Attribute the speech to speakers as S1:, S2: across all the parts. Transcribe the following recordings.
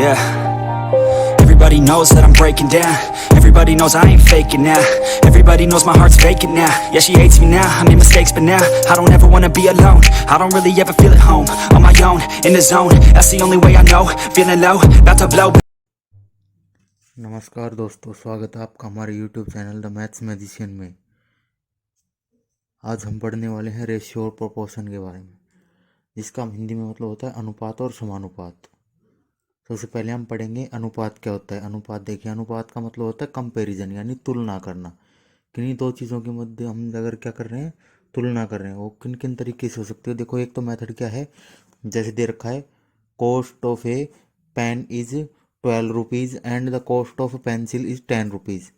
S1: yeah. Everybody knows that I'm breaking down. Everybody knows I ain't faking now. Everybody knows my heart's vacant now. Yeah, she hates me now, I made mistakes but now I don't ever wanna be alone. I don't really ever feel at home. On my own, in the zone, that's the only way I know. Feeling low, about to blow.
S2: नमस्कार दोस्तों, स्वागत है आपका हमारे YouTube channel the maths magician में। आज हम पढ़ने वाले हैं रेशियो और प्रोपोर्शन के बारे में, जिसका हम हिंदी में मतलब होता है अनुपात और समानुपात। सबसे पहले हम पढ़ेंगे अनुपात क्या होता है। अनुपात देखिए, अनुपात का मतलब होता है कंपैरिजन, यानी तुलना करना। किन्हीं दो चीज़ों के मध्य हम अगर क्या कर रहे हैं, तुलना कर रहे हैं, वो किन किन तरीके से हो सकती है। देखो, एक तो मेथड क्या है, जैसे दे रखा है cost of a pen is 12 rupees and the cost of pencil is 10 rupees.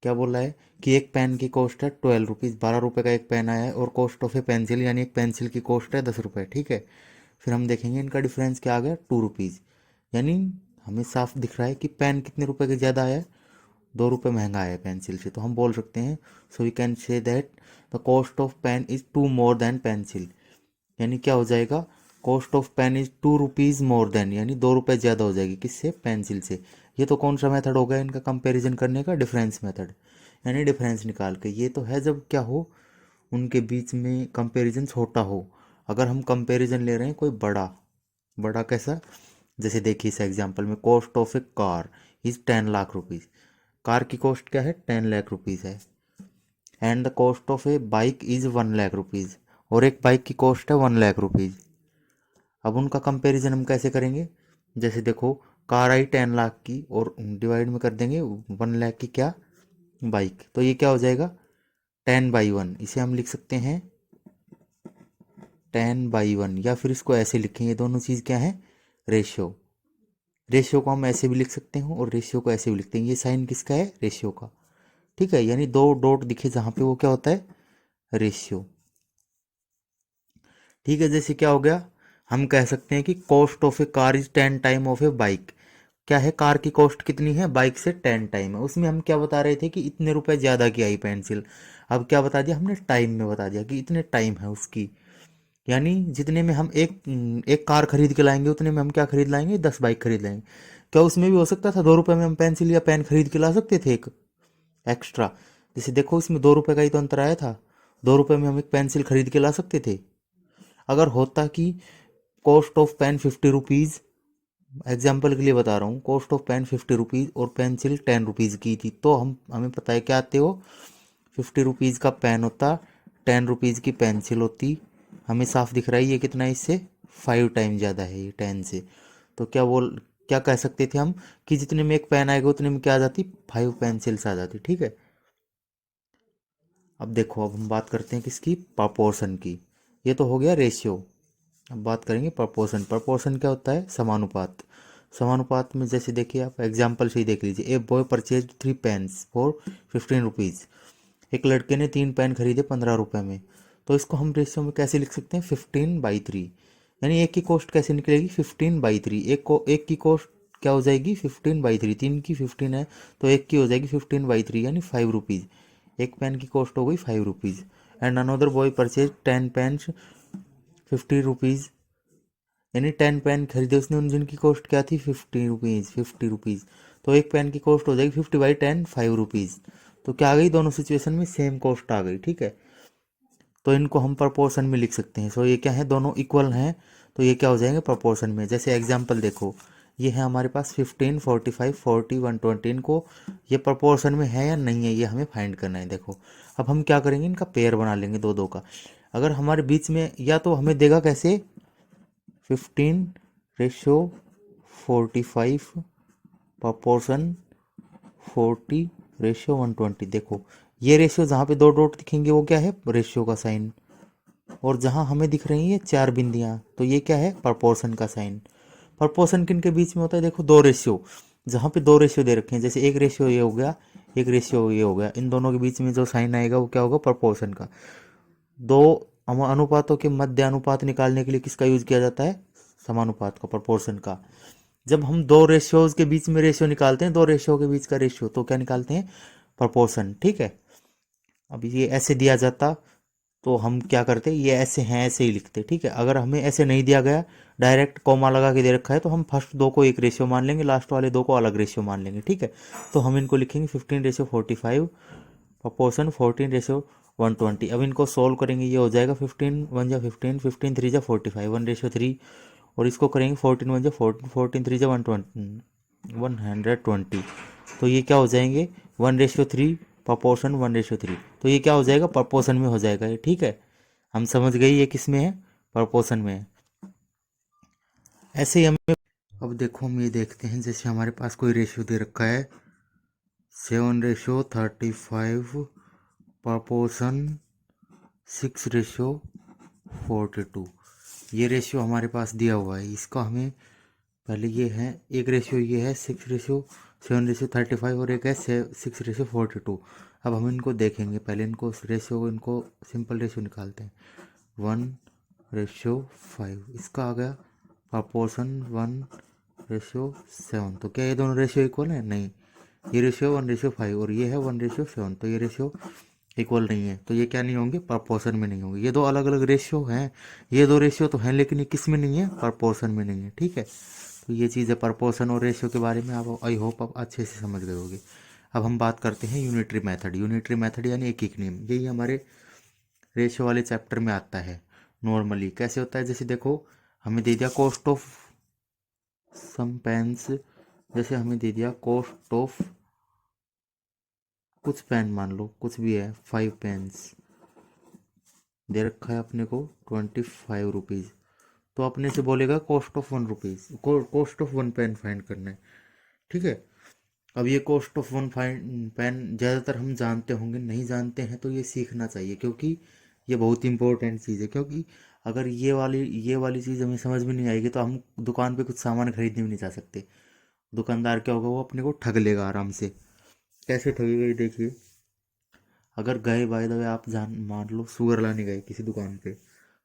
S2: क्या बोल रहा है कि एक पेन की कॉस्ट है 12 रुपीज़, 12 रुपये का एक पेन आया है, और कॉस्ट ऑफ ए पेंसिल यानी एक पेंसिल की कॉस्ट है 10 रुपये। ठीक है, फिर हम देखेंगे इनका डिफरेंस क्या आ गया, 2 रुपीज़। यानी हमें साफ दिख रहा है कि पेन कितने रुपए के ज़्यादा आया है, 2 रुपये महंगा है पेंसिल से। तो हम बोल सकते हैं, so we can say that the cost of pen is 2 more than pencil. यानी क्या हो जाएगा, cost of pen is 2 rupees more than, यानी 2 रुपये ज़्यादा हो जाएगी किससे, पेंसिल से। ये तो कौन सा मेथड हो गया इनका कंपैरिजन करने का, डिफरेंस मेथड, यानी डिफरेंस निकाल के। ये तो है जब क्या हो, उनके बीच में कंपैरिजन छोटा हो। अगर हम कंपैरिजन ले रहे हैं कोई बड़ा, बड़ा कैसा, जैसे देखिए इस एग्जांपल में cost of A car is 10 lakh rupees. Car की कॉस्ट क्या है, 10 लाख रुपीज़ है। And the cost of A bike is 1 lakh rupees, और एक बाइक की कॉस्ट है 1 लाख रुपीज़। अब उनका कंपैरिजन हम कैसे करेंगे, जैसे देखो कार आई 10 लाख की और डिवाइड में कर देंगे 1 लाख की क्या, बाइक। तो ये क्या हो जाएगा, 10/1। इसे हम लिख सकते हैं 10/1, या फिर इसको ऐसे लिखेंगे, दोनों चीज़ क्या है, रेशियो। रेशियो को हम ऐसे भी लिख सकते हैं और रेशियो को ऐसे भी लिखते हैं। ये साइन किसका है, रेशियो का। ठीक है, यानी दो डॉट दिखे जहाँ पे, वो क्या होता है, रेशियो। ठीक है, जैसे क्या हो गया, हम कह सकते हैं कि cost of A car is 10 time of A bike. क्या है, कार की कॉस्ट कितनी है, बाइक से 10 टाइम है। उसमें हम क्या बता रहे थे कि इतने रुपए ज़्यादा की आई पेंसिल। अब क्या बता दिया हमने, टाइम में बता दिया कि इतने टाइम है उसकी। यानी जितने में हम एक एक कार खरीद के लाएंगे, उतने में हम क्या खरीद लाएंगे, 10 बाइक खरीद लाएंगे। क्या उसमें भी हो सकता था 2 रुपये में हम पेंसिल या पेन खरीद के ला सकते थे एक एक्स्ट्रा। जैसे देखो इसमें 2 रुपये का ही तो अंतर आया था, 2 रुपये में हम एक पेंसिल खरीद के ला सकते थे। अगर होता कि cost of pen 50 rupees, example के लिए बता रहा हूँ, कॉस्ट ऑफ पेन 50 रुपीज़ और पेंसिल 10 रुपीज़ की थी, तो हमें पता है क्या आते हो, 50 रुपीज़ का पेन होता, 10 रुपीज़ की पेंसिल होती। हमें साफ दिख रहा है ये कितना है, इससे 5 टाइम ज़्यादा है ये 10 से। तो क्या कह सकते थे हम कि जितने में एक पेन आएगा उतने में क्या आ जाती, 5 पेंसिल्स आ जाती। ठीक है, अब देखो, अब हम बात करते हैं किसकी, प्रपोर्शन की। ये तो हो गया रेशियो। अब बात करेंगे प्रपोर्शन। प्रपोर्शन क्या होता है, समानुपात। समानुपात में जैसे देखिए, आप एग्जाम्पल से ही देख लीजिए, a boy purchase 3 pens for 15 rupees. एक लड़के ने 3 पेन खरीदे 15 रुपये में। तो इसको हम रेशियो में कैसे लिख सकते हैं, 15/3। यानी एक की कॉस्ट कैसे निकलेगी, 15/3। एक की कॉस्ट क्या हो जाएगी, 15/3। 3 की 15 है तो एक की हो जाएगी 15/3, यानी 5 रुपीज़। एक पेन की कॉस्ट हो गई 5 rupees. And another boy purchase 10 pens 50 rupees, यानी 10 पेन खरीदे उसने, जिनकी कॉस्ट क्या थी, 50 रुपीज़। तो एक पेन की कॉस्ट हो जाएगी 50/10, 5 रुपीज़। तो क्या आ गई, दोनों सिचुएशन में सेम कॉस्ट आ गई। ठीक है, तो इनको हम प्रपोर्शन में लिख सकते हैं। सो ये क्या है, दोनों इक्वल हैं, तो ये क्या हो जाएंगे प्रपोर्शन में। जैसे एग्जांपल देखो, ये है हमारे पास 15, 45, 40, 120। इनको ये प्रपोर्शन में है या नहीं है, ये हमें फाइंड करना है। देखो, अब हम क्या करेंगे, इनका पेयर बना लेंगे दो दो का। अगर हमारे बीच में, या तो हमें देगा कैसे, 15/45 प्रपोर्शन 40/120। देखो, ये रेशियो जहाँ पे 2 डॉट दिखेंगे वो क्या है, रेशियो का साइन। और जहाँ हमें दिख रही हैं ये 4 बिंदियाँ, तो ये क्या है, प्रपोर्शन का साइन। प्रपोर्शन किन के बीच में होता है, देखो 2 रेशियो, जहाँ पे 2 रेशियो दे रखे हैं, जैसे एक रेशियो ये हो गया, एक रेशियो ये हो गया, इन दोनों के बीच में जो साइन आएगा वो क्या होगा, प्रपोर्शन का। दो अनुपातों के मध्य अनुपात निकालने के लिए किसका यूज किया जाता है, समानुपात का, प्रपोर्शन का। जब हम 2 रेशियोज के बीच में रेशियो निकालते हैं, 2 रेशियो के बीच का रेशियो, तो क्या निकालते हैं, प्रपोर्शन। ठीक है, अब ये ऐसे दिया जाता तो हम क्या करते हैं, ये ऐसे हैं ऐसे ही लिखते हैं, ठीक है। अगर हमें ऐसे नहीं दिया गया, डायरेक्ट कॉमा लगा के दे रखा है, तो हम फर्स्ट दो को एक रेशियो मान लेंगे, लास्ट वाले दो को अलग रेशियो मान लेंगे, ठीक है। तो हम इनको लिखेंगे 15:45 प्रपोर्शन 14:120। अब इनको सोल्व करेंगे, ये हो जाएगा 15 1 जा 15, 15 3 जा 45, 1:3। और इसको करेंगे 14 1 जा 14, 14 3 जा 120। तो ये क्या हो जाएंगे, 1:3 प्रपोर्शन 1:3। तो ये क्या हो जाएगा, प्रपोर्शन में हो जाएगा ये, ठीक है। हम समझ गए ये किस में है, प्रपोर्शन में है। ऐसे ही हमें, अब देखो हम ये देखते हैं, जैसे हमारे पास कोई रेशियो दे रखा है 7:35 प्रपोर्शन 6:42। ये रेशियो हमारे पास दिया हुआ है। इसका हमें पहले ये है, एक रेशियो ये है 6:7:35 और एक है 6:42। अब हम इनको देखेंगे, पहले इनको रेशियो, इनको सिंपल रेशियो निकालते हैं। 1:5 इसका आ गया, प्रपोर्शन 1:7। तो क्या ये दोनों रेशियो इक्वल है? नहीं, ये रेशियो 1:5 और ये है 1:7, तो ये रेशियो इक्वल नहीं है। तो ये क्या नहीं होंगे, प्रपोर्शन में नहीं होंगे। ये दो अलग अलग रेशियो हैं, ये दो रेशियो तो हैं, लेकिन ये किस में नहीं है, प्रपोर्शन में नहीं है, ठीक है। तो ये चीज़ है, प्रपोर्शन और रेशियो के बारे में आप आई होप आप अच्छे से समझ गए होगे। अब हम बात करते हैं यूनिटरी मेथड। यूनिटरी मेथड यानी एक नियम, यही हमारे रेशियो वाले चैप्टर में आता है। नॉर्मली कैसे होता है, जैसे देखो हमें दे दिया कॉस्ट ऑफ सम पेन्स, जैसे हमें दे दिया कॉस्ट ऑफ कुछ पेन, मान लो कुछ भी है, 5 पेन्स दे रखा है अपने को 25 रुपीज़। तो अपने से बोलेगा cost of 1 rupees, cost of 1 pen find करना है, ठीक है। अब ये कॉस्ट ऑफ 1 पेन ज़्यादातर हम जानते होंगे, नहीं जानते हैं तो ये सीखना चाहिए, क्योंकि ये बहुत इंपॉर्टेंट चीज़ है। क्योंकि अगर ये वाली चीज़ हमें समझ में नहीं आएगी तो हम दुकान पे कुछ सामान खरीदने भी नहीं जा सकते। दुकानदार क्या होगा, वो अपने को ठग लेगा आराम से। कैसे ठगेगा ये देखिए। अगर गए, बाय द वे आप जान मान लो शुगर लाने गए किसी दुकान पे,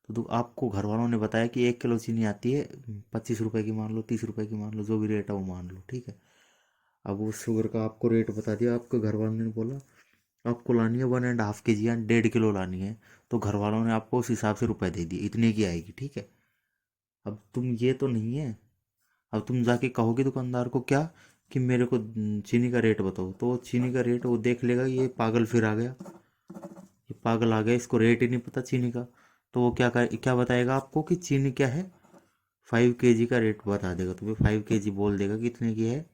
S2: तो आपको घर वालों ने बताया कि 1 किलो चीनी आती है 25 रुपए की, मान लो 30 रुपए की, मान लो जो भी रेट है वो मान लो, ठीक है। अब वो शुगर का आपको रेट बता दिया, आपके घर वालों ने बोला आपको लानी है 1.5 kg या 1.5 किलो लानी है, तो घर वालों ने आपको उस हिसाब से रुपए दे दिए, इतने की आएगी, ठीक है। अब तुम ये तो नहीं है, अब तुम जाके कहोगे दुकानदार को क्या, कि मेरे को चीनी का रेट बताओ, तो वो चीनी का रेट वो देख लेगा, ये पागल फिर आ गया, ये पागल आ गया, इसको रेट ही नहीं पता चीनी का। तो वो क्या बताएगा आपको कि चीनी क्या है, 5 kg का रेट बता देगा तुम्हें, 5 kg बोल देगा कितने की है,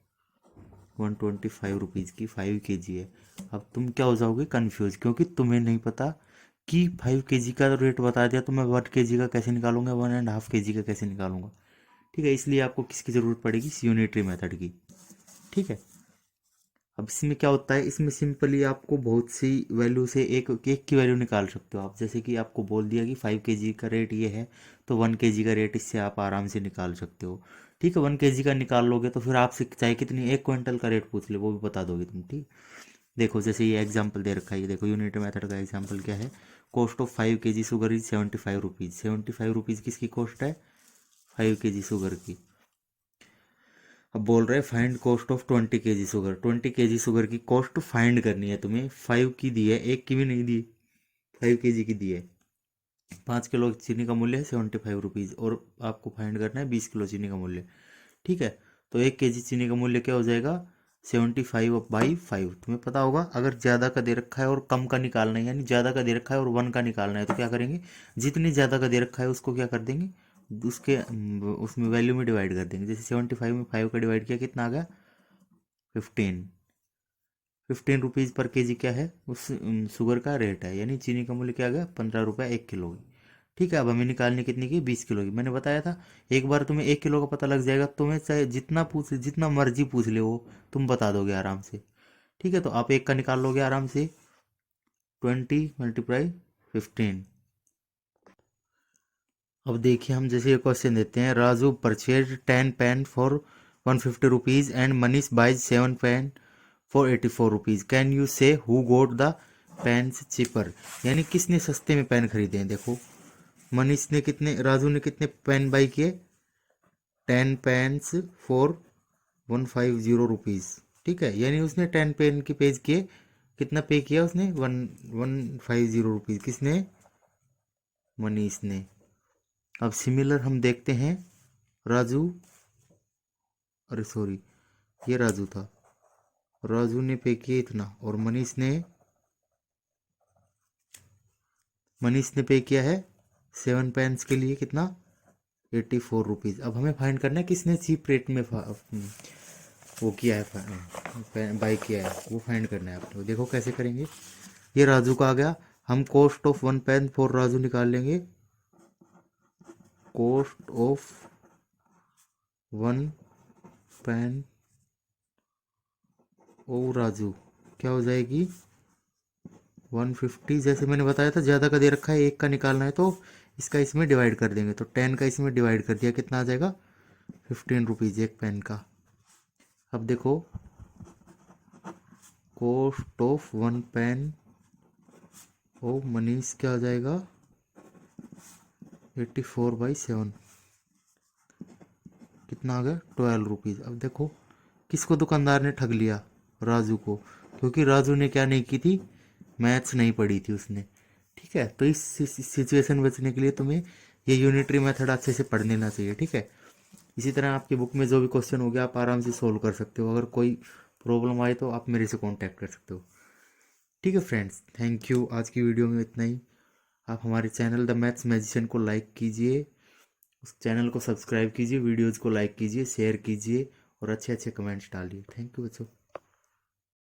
S2: 125 रुपीज़ की 5 kg है। अब तुम क्या हो जाओगे, कन्फ्यूज, क्योंकि तुम्हें नहीं पता कि 5 kg का रेट बता दिया तो मैं 1 kg का कैसे निकालूंगा, 1.5 kg का कैसे निकालूंगा, ठीक है। इसलिए आपको किसकी ज़रूरत पड़ेगी, यूनिटरी मेथड की, ठीक है। अब इसमें क्या होता है, इसमें सिंपली आपको बहुत सी वैल्यू से एक एक की वैल्यू निकाल सकते हो आप। जैसे कि आपको बोल दिया कि 5 kg का रेट ये है, तो 1 kg का रेट इससे आप आराम से निकाल सकते हो, ठीक है। 1 kg का निकाल लोगे तो फिर आपसे चाहे कितनी 1 क्विंटल का रेट पूछ ले वो भी बता दोगे तुम, ठीक। देखो जैसे ये एग्जाम्पल दे रखा है, ये देखो यूनिट मेथड का एग्जाम्पल क्या है, cost of 5 kg sugar is 75 rupees. 75 rupees किसकी कॉस्ट है, 5 kg शुगर की। अब बोल रहे हैं find cost of 20 kg sugar. 20 kg sugar की कॉस्ट फाइंड करनी है तुम्हें, 5 की दी है, एक की भी नहीं दी, 5 kg की दी है। 5 किलो चीनी का मूल्य है 75 रुपीज़ और आपको फाइंड करना है 20 किलो चीनी का मूल्य, ठीक है। तो 1 kg चीनी का मूल्य क्या हो जाएगा, 75/5। तुम्हें पता होगा अगर ज़्यादा का दे रखा है और कम का निकालना है, यानी ज़्यादा का दे रखा है और 1 का निकालना है, तो क्या करेंगे, जितनी ज़्यादा का दे रखा है उसको क्या कर देंगे, उसके उसमें वैल्यू में डिवाइड कर देंगे। जैसे 75 में 5 का डिवाइड किया, कितना आ गया, 15। 15 रुपीज़ पर केजी क्या है, उस शुगर का रेट है, यानी चीनी का मूल्य क्या आ गया, 15 रुपये 1 किलो की, ठीक है। अब हमें निकालनी कितनी की, 20 किलो की। मैंने बताया था एक बार तुम्हें 1 किलो का पता लग जाएगा, तुम्हें चाहे जितना मर्जी पूछ ले वो तुम बता दोगे आराम से, ठीक है। तो आप एक का निकाल लोगे आराम से, 20 × 15। अब देखिए हम जैसे ये क्वेश्चन देते हैं, Raju purchase 10 pen for 150 rupees and Manish buys 7 pen for 84 rupees. Can you say who got the pens cheaper, यानी किसने सस्ते में पेन खरीदे हैं। देखो मनीष ने कितने, राजू ने कितने पेन बाई किए, 10 पेन्स फॉर 150 रुपीज़, ठीक है। यानी उसने 10 पेन की पेज किए, कितना पे किया उसने, 150 रुपीज़। किसने, मनीष ने। अब सिमिलर हम देखते हैं राजू, अरे सॉरी ये राजू था, राजू ने पे किया इतना और मनीष ने पे किया है 7 पेन्स के लिए कितना 84 रुपीज़। अब हमें फाइंड करना है किसने चीप रेट में वो किया है, बाई किया है, वो फाइंड करना है आपको। देखो कैसे करेंगे, ये राजू का आ गया, हम cost of 1 pen for Raju निकाल लेंगे। कॉस्ट ऑफ 1 पेन ओ राजू क्या हो जाएगी 150। जैसे मैंने बताया था ज़्यादा का दे रखा है, एक का निकालना है तो इसका इसमें डिवाइड कर देंगे, तो 10 का इसमें डिवाइड कर दिया, कितना आ जाएगा 15 रुपीज़ एक पेन का। अब देखो कॉस्ट ऑफ 1 पेन ओ मनीष क्या आ जाएगा 84/7, कितना आ गया 12 रुपीज़। अब देखो किसको दुकानदार ने ठग लिया, राजू को, क्योंकि राजू ने क्या नहीं की थी, मैथ्स नहीं पढ़ी थी उसने। ठीक है, तो इस सिचुएशन में बचने के लिए तुम्हें ये यूनिटरी मेथड अच्छे से पढ़ लेना चाहिए। ठीक है, इसी तरह आपकी बुक में जो भी क्वेश्चन हो गया आप आराम से सोल्व कर सकते हो। अगर कोई प्रॉब्लम आए तो आप मेरे से कांटेक्ट कर सकते हो। ठीक है फ्रेंड्स, थैंक यू। आज की वीडियो में इतना ही। आप हमारे चैनल द मैथ्स मैजिशियन को लाइक कीजिए, उस चैनल को सब्सक्राइब कीजिए, वीडियोज़ को लाइक कीजिए, शेयर कीजिए और अच्छे अच्छे कमेंट्स डालिए। थैंक यू बच्चों।